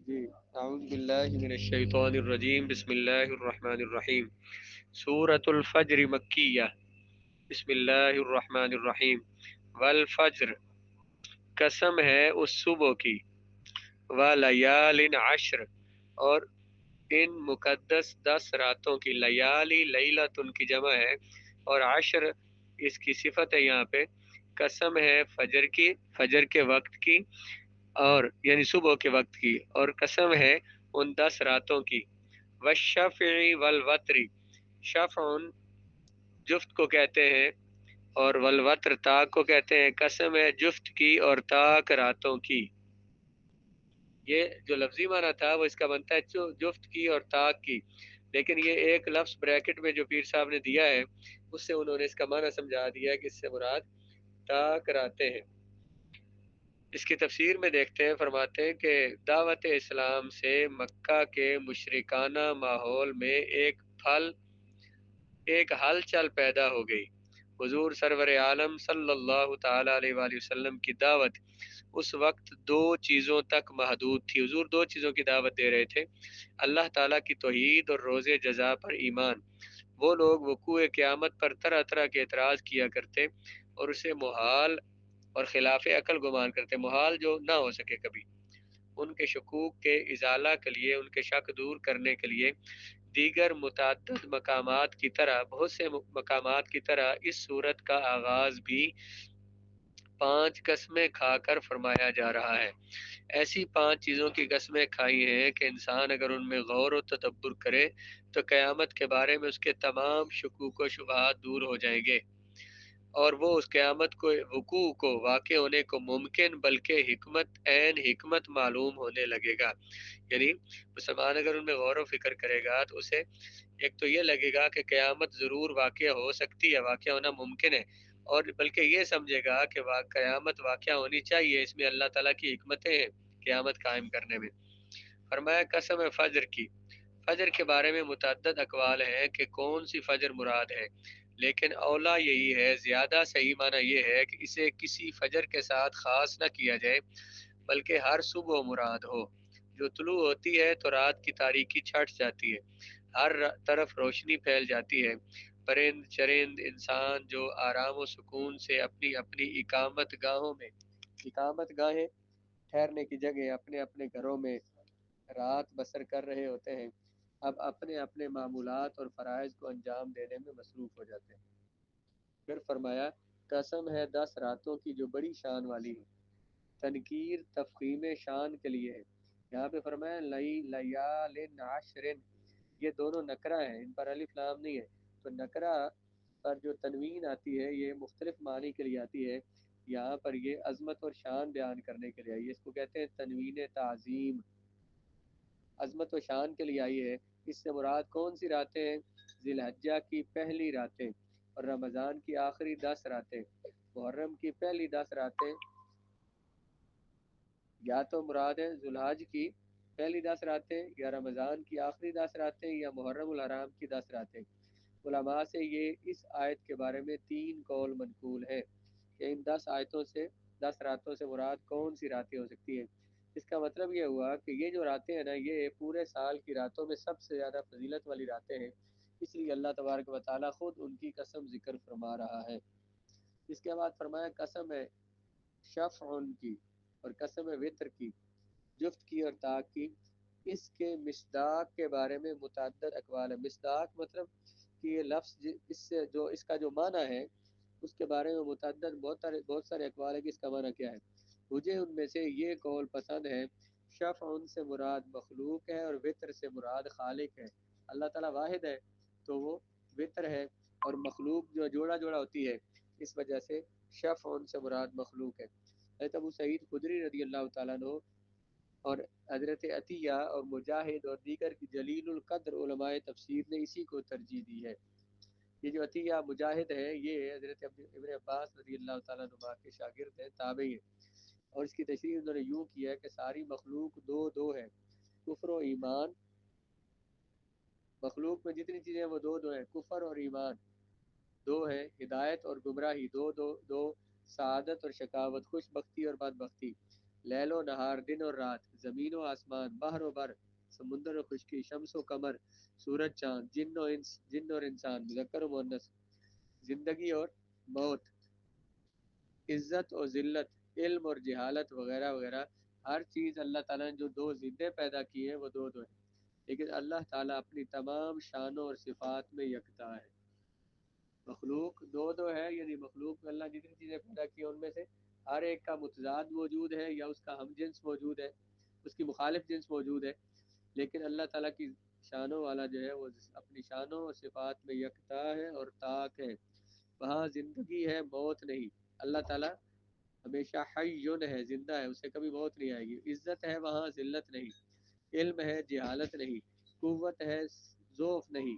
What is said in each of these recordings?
جی، اعوذ باللہ من الشیطان الرجیم، بسم اللہ الرحمن الرحیم۔ سورۃ الفجر مکیہ، بسم اللہ الرحمن الرحیم۔ والفجر، قسم ہے اس صبح کی، ولیال عشر، اور ان مقدس 10 راتوں کی۔ لیالی لیلۃ کی جمع ہے، اور عشر اس کی صفت ہے یہاں پہ۔ قسم ہے فجر کی، فجر کے وقت کی، اور یعنی صبح کے وقت کی، اور قسم ہے ان 10 راتوں کی۔ والشفع والوتر، شفع جفت کو کہتے ہیں، اور والوتر طاق کو کہتے ہیں۔ قسم ہے جفت کی اور طاق راتوں کی۔ یہ جو لفظی معنی تھا وہ اس کا بنتا ہے جفت کی اور طاق کی، لیکن یہ ایک لفظ بریکٹ میں جو پیر صاحب نے دیا ہے اس سے انہوں نے اس کا معنی سمجھا دیا کہ اس سے مراد طاق راتیں ہیں۔ اس کی تفسیر میں دیکھتے ہیں، فرماتے ہیں کہ دعوت اسلام سے مکہ کے مشرکانہ ماحول میں ایک ہلچل پیدا ہو گئی۔ حضور سرور عالم صلی اللہ تعالی علیہ وآلہ وسلم کی دعوت اس وقت 2 چیزوں تک محدود تھی۔ حضور 2 چیزوں کی دعوت دے رہے تھے، اللہ تعالیٰ کی توحید اور روز جزا پر ایمان۔ وہ لوگ وقوع قیامت پر طرح طرح کے اعتراض کیا کرتے اور اسے محال اور خلاف عقل گمان کرتے، محال جو نہ ہو سکے کبھی۔ ان کے شکوک کے ازالہ کے لیے، ان کے شک دور کرنے کے لیے، دیگر متعدد مقامات کی طرح، بہت سے مقامات کی طرح اس صورت کا آغاز بھی 5 قسمیں کھا کر فرمایا جا رہا ہے۔ ایسی 5 چیزوں کی قسمیں کھائی ہیں کہ انسان اگر ان میں غور و تدبر کرے تو قیامت کے بارے میں اس کے تمام شکوک و شبہات دور ہو جائیں گے، اور وہ اس قیامت کو وقوع کو، واقع ہونے کو ممکن بلکہ حکمت معلوم ہونے لگے گا۔ یعنی مسلمان اگر ان میں غور و فکر کرے گا تو اسے ایک تو یہ لگے گا کہ قیامت ضرور واقع ہو سکتی ہے، واقع ہونا ممکن ہے، اور بلکہ یہ سمجھے گا کہ قیامت واقع ہونی چاہیے، اس میں اللہ تعالیٰ کی حکمتیں ہیں قیامت قائم کرنے میں۔ فرمایا قسم ہے فجر کی۔ فجر کے بارے میں متعدد اقوال ہیں کہ کون سی فجر مراد ہے، لیکن اولا یہی ہے، زیادہ صحیح معنی یہ ہے کہ اسے کسی فجر کے ساتھ خاص نہ کیا جائے، بلکہ ہر صبح مراد ہو۔ جو طلوع ہوتی ہے تو رات کی تاریکی چھٹ جاتی ہے، ہر طرف روشنی پھیل جاتی ہے، پرند چرند انسان جو آرام و سکون سے اپنی اپنی اقامت گاہیں، ٹھہرنے کی جگہ، اپنے اپنے گھروں میں رات بسر کر رہے ہوتے ہیں، اب اپنے اپنے معمولات اور فرائض کو انجام دینے میں مصروف ہو جاتے ہیں۔ پھر فرمایا قسم ہے 10 راتوں کی جو بڑی شان والی ہے۔ تنکیر تفخیم شان کے لیے ہے۔ یہاں پہ فرمایا لیال عشر، یہ دونوں نکرہ ہیں، ان پر الف لام نہیں ہے، تو نکرہ پر جو تنوین آتی ہے یہ مختلف معنی کے لیے آتی ہے، یہاں پر یہ عظمت اور شان بیان کرنے کے لیے آئی ہے، اس کو کہتے ہیں تنوین تعظیم، عظمت و شان کے لیے آئی ہے۔ اس سے مراد کون سی راتیں ہیں؟ ذی الحجہ کی پہلی راتیں، اور رمضان کی آخری 10 راتیں، محرم کی پہلی 10 راتیں، یا تو مراد ہے ذوالحج کی پہلی 10 راتیں، یا رمضان کی آخری 10 راتیں، یا محرم الحرام کی 10 راتیں۔ علماء سے یہ اس آیت کے بارے میں 3 قول منقول ہے کہ ان 10 آیتوں سے 10 راتوں سے مراد کون سی راتیں ہو سکتی ہیں۔ اس کا مطلب یہ ہوا کہ یہ جو راتیں ہیں نا، یہ پورے سال کی راتوں میں سب سے زیادہ فضیلت والی راتیں ہیں، اس لیے اللہ تبارک و تعالیٰ خود ان کی قسم ذکر فرما رہا ہے۔ اس کے بعد فرمایا قسم ہے شفع کی، اور قسم ہے وطر کی، جفت کی اور طاق کی۔ اس کے مصداق کے بارے میں متعدد اقوال ہے۔ مصداق مطلب کہ یہ لفظ اس سے جو اس کا جو معنی ہے اس کے بارے میں متعدد بہت سارے اقوال ہے کہ اس کا معنی کیا ہے۔ مجھے ان میں سے یہ قول پسند ہے، شفع سے مراد مخلوق ہے اور وطر سے مراد خالق ہے۔ اللہ تعالیٰ واحد ہے تو وہ وطر ہے، اور مخلوق جو جوڑا جوڑا ہوتی ہے، اس وجہ سے شفع سے مراد مخلوق ہے۔ حضرت ابو سعید خدری رضی اللہ تعالیٰ عنہ اور حضرت عطیہ اور مجاہد اور دیگر کی جلیل القدر علماء تفسیر نے اسی کو ترجیح دی ہے۔ یہ جو عطیہ مجاہد ہے یہ حضرت ابن عباس رضی اللہ تعالیٰ عنہ کے شاگرد ہیں، تابعی ہیں، اور اس کی تشریح انہوں نے یوں کی ہے کہ ساری مخلوق دو ہے، کفر و ایمان۔ مخلوق میں جتنی چیزیں ہیں وہ دو ہیں، کفر اور ایمان دو ہے، ہدایت اور گمراہی دو، سعادت اور شقاوت، خوش بختی اور بد بختی۔ لیل و نہار، دن اور رات، زمین و آسمان، بحر و بر، سمندر و خشکی، شمس و قمر، سورج چاند، جن اور انسان، مذکر و مؤنث، زندگی اور موت، عزت اور ذلت، علم اور جہالت وغیرہ وغیرہ، ہر چیز اللہ تعالیٰ نے جو دو ضدیں پیدا کی ہیں وہ دو دو ہیں، لیکن اللہ تعالیٰ اپنی تمام شانوں اور صفات میں یکتا ہے۔ مخلوق دو دو ہے، یعنی مخلوق میں اللہ جتنی چیزیں پیدا کی ان میں سے ہر ایک کا متضاد موجود ہے، یا اس کا ہم جنس موجود ہے، اس کی مخالف جنس موجود ہے، لیکن اللہ تعالیٰ کی شانوں والا جو ہے وہ اپنی شانوں اور صفات میں یکتا ہے اور طاق ہے۔ وہاں زندگی ہے، موت نہیں۔ اللہ تعالیٰ ہمیشہ حیٌ ہے، زندہ ہے، اسے کبھی موت نہیں آئے گی۔ عزت ہے، وہاں ذلت نہیں۔ علم ہے، جہالت نہیں۔ قوت ہے، ضعف نہیں۔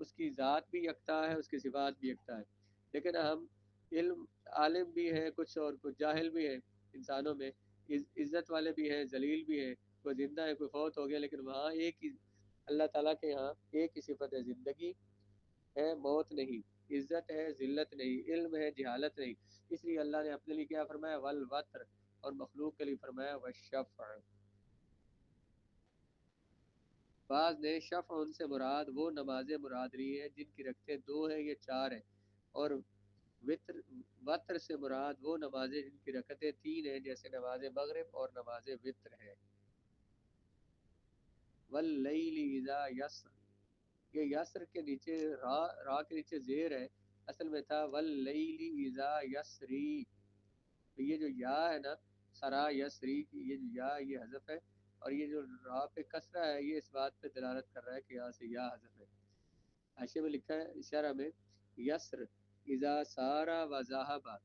اس کی ذات بھی یکتا ہے، اس کی صفات بھی یکتا ہے، لیکن ہم علم عالم بھی ہیں کچھ اور کچھ جاہل بھی ہیں انسانوں میں، عزت والے بھی ہیں، ذلیل بھی ہیں، کوئی زندہ ہے کوئی فوت ہو گیا، لیکن وہاں ایک ہی اللہ تعالیٰ کے یہاں ایک ہی صفت ہے، زندگی ہے، موت نہیں، عزت ہے، ذلت نہیں، علم ہے، جہالت نہیں۔ اس لیے اللہ نے اپنے لیے کیا فرمایا؟ والوتر، اور مخلوق کے لیے فرمایا والشفع۔ بعض نے شفع ان سے مراد وہ نمازیں مراد لی ہیں جن کی رکعتیں 2 ہیں یا 4 ہیں، اور وتر سے مراد وہ نمازیں جن کی رکعتیں 3 ہیں، جیسے نماز مغرب اور نماز وتر ہے۔ واللیل اذا یسر، یہ یسر کے نیچے را کے نیچے زیر ہے، اصل میں تھا واللیل اذا یسری، تو یہ جو یا ہے نا، سرا یسری کی یہ جو یا یہ حذف ہے، اور یہ جو را پہ کسرہ ہے یہ اس بات پہ دلالت کر رہا ہے کہ یہاں سے یا حذف ہے۔ حاشیے میں لکھا ہے اشارہ میں، یسر اذا سارا و ذہبا،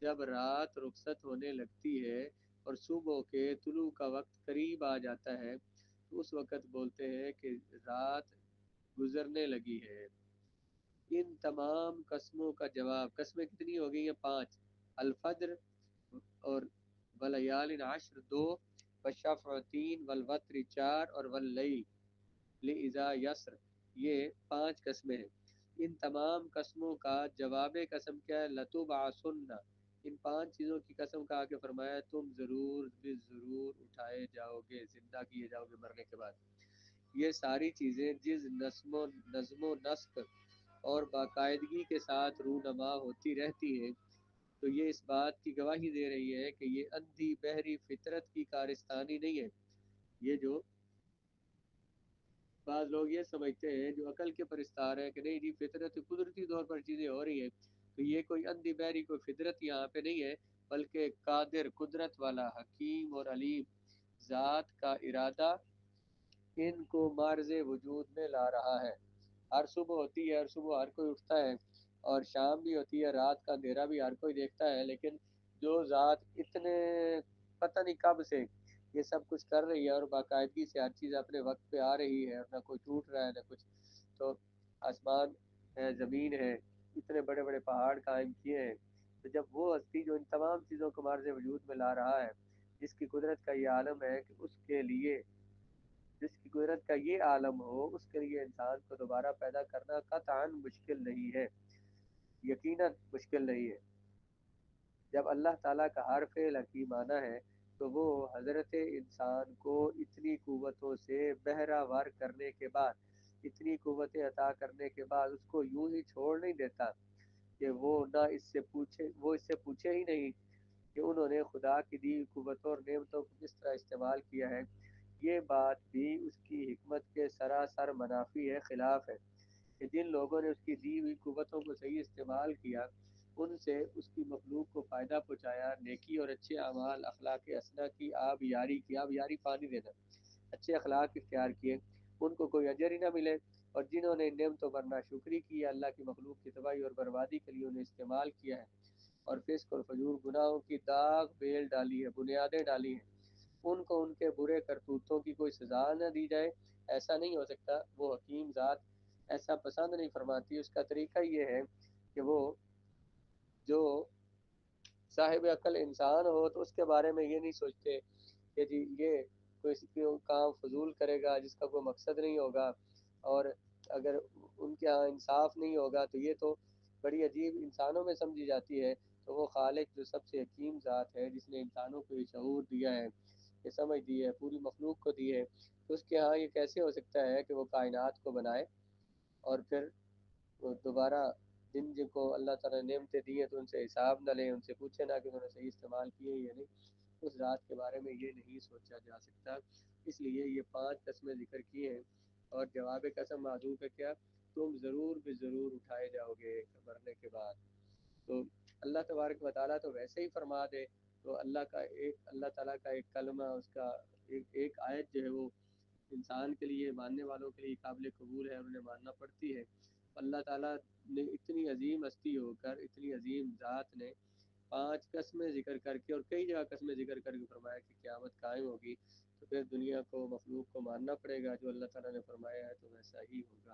جب رات رخصت ہونے لگتی ہے اور صبح کے طلوع کا وقت قریب آ جاتا ہے تو اس وقت بولتے ہیں کہ رات گزرنے لگی ہے۔ ان تمام قسموں کا جواب، قسمیں کتنی ہو گئی ہیں؟ 5، الفجر اور ولیال عشر 2، والشفع 3، والوتر 4، اور واللیل لِإِذَا یسر، یہ 5 قسمیں ہیں۔ ان تمام قسموں کا جواب قسم کیا ہے؟ لَتُبْعَثُنَّ، ان 5 چیزوں کی قسم کہا کہ فرمایا تم ضرور بے ضرور اٹھائے جاؤ گے، زندہ کیے جاؤ گے مرنے کے بعد۔ یہ ساری چیزیں جس نظم و نسق اور باقاعدگی کے ساتھ رونما ہوتی رہتی ہیں، تو یہ اس بات کی گواہی دے رہی ہے کہ یہ اندھی بحری فطرت کی کارستانی نہیں ہے۔ یہ جو بعض لوگ یہ سمجھتے ہیں جو عقل کے پرستار ہیں کہ نہیں جی فطرت قدرتی طور پر چیزیں ہو رہی ہیں، تو یہ کوئی اندھی بحری کوئی فطرت یہاں پہ نہیں ہے، بلکہ قادر، قدرت والا، حکیم اور علیم ذات کا ارادہ ان کو معرض وجود میں لا رہا ہے۔ ہر صبح ہوتی ہے، ہر صبح ہر کوئی اٹھتا ہے، اور شام بھی ہوتی ہے، رات کا اندھیرا بھی ہر کوئی دیکھتا ہے، لیکن جو ذات اتنے پتہ نہیں کب سے یہ سب کچھ کر رہی ہے اور باقاعدگی سے ہر چیز اپنے وقت پہ آ رہی ہے، اور نہ کوئی ٹوٹ رہا ہے نہ کچھ، تو آسمان ہے، زمین ہے، اتنے بڑے بڑے پہاڑ قائم کیے ہیں، تو جب وہ ہستی جو ان تمام چیزوں کو معرض وجود میں لا رہا ہے، جس کی قدرت کا یہ عالم ہے کہ اس کے لیے، جس کی قدرت کا یہ عالم ہو، اس کے لیے انسان کو دوبارہ پیدا کرنا قطعاً مشکل نہیں ہے، یقیناً مشکل نہیں ہے۔ جب اللہ تعالیٰ کا ہر فعل حکیمانہ ہے تو وہ حضرت انسان کو اتنی قوتوں سے بہرہ ور کرنے کے بعد، اتنی قوتیں عطا کرنے کے بعد اس کو یوں ہی چھوڑ نہیں دیتا کہ وہ نہ اس سے پوچھے، وہ اس سے پوچھے ہی نہیں کہ انہوں نے خدا کی دی قوتوں اور نعمتوں کو کس طرح استعمال کیا ہے۔ یہ بات بھی اس کی حکمت کے سراسر منافی ہے، خلاف ہے، کہ جن لوگوں نے اس کی دی ہوئی قوتوں کو صحیح استعمال کیا، ان سے اس کی مخلوق کو فائدہ پہنچایا، نیکی اور اچھے اعمال، اخلاق حسنہ کی آب یاری کی، آب یاری پانی دینا، اچھے اخلاق اختیار کیے، ان کو کوئی اجر ہی نہ ملے، اور جنہوں نے نعمتوں پر ناشکری کی، اللہ کی مخلوق کی تباہی اور بربادی کے لیے انہیں استعمال کیا ہے، اور فسق اور فجور گناہوں کی داغ بیل ڈالی ہے، بنیادیں ڈالی ہیں، ان کو ان کے برے کرتوتوں کی کوئی سزا نہ دی جائے، ایسا نہیں ہو سکتا۔ وہ حکیم ذات ایسا پسند نہیں فرماتی۔ اس کا طریقہ یہ ہے کہ وہ جو صاحب عقل انسان ہو تو اس کے بارے میں یہ نہیں سوچتے کہ جی یہ کوئی کام فضول کرے گا جس کا کوئی مقصد نہیں ہوگا، اور اگر ان کے ہاں انصاف نہیں ہوگا تو یہ تو بڑی عجیب انسانوں میں سمجھی جاتی ہے، تو وہ خالق جو سب سے حکیم ذات ہے، جس نے انسانوں کو یہ شعور دیا ہے، یہ سمجھ دی ہے، پوری مخلوق کو دی ہے، تو اس کے ہاں یہ کیسے ہو سکتا ہے کہ وہ کائنات کو بنائے اور پھر وہ دوبارہ جن کو اللہ تعالیٰ نے نعمتیں دی ہیں تو ان سے حساب نہ لیں، ان سے پوچھے نہ کہ انہوں نے صحیح استعمال کیے یا نہیں. اس ذات کے بارے میں یہ نہیں سوچا جا سکتا. اس لیے یہ 5 قسمیں ذکر کی ہیں، اور جواب قسم معذوف ہے کیا؟ تم ضرور بھی ضرور اٹھائے جاؤ گے مرنے کے بعد. تو اللہ تبارک و تعالیٰ تو ویسے ہی فرما دے تو اللہ تعالیٰ کا ایک کلمہ، اس کا ایک آیت جو ہے وہ انسان کے لیے، ماننے والوں کے لیے قابل قبول ہے اور انہیں ماننا پڑتی ہے. اللہ تعالیٰ نے اتنی عظیم ہستی ہو کر، اتنی عظیم ذات نے 5 قسمیں ذکر کر کے اور کئی جگہ قسمیں ذکر کر کے فرمایا کہ قیامت قائم ہوگی، تو پھر دنیا کو، مخلوق کو ماننا پڑے گا. جو اللہ تعالیٰ نے فرمایا ہے تو ویسا ہی ہوگا.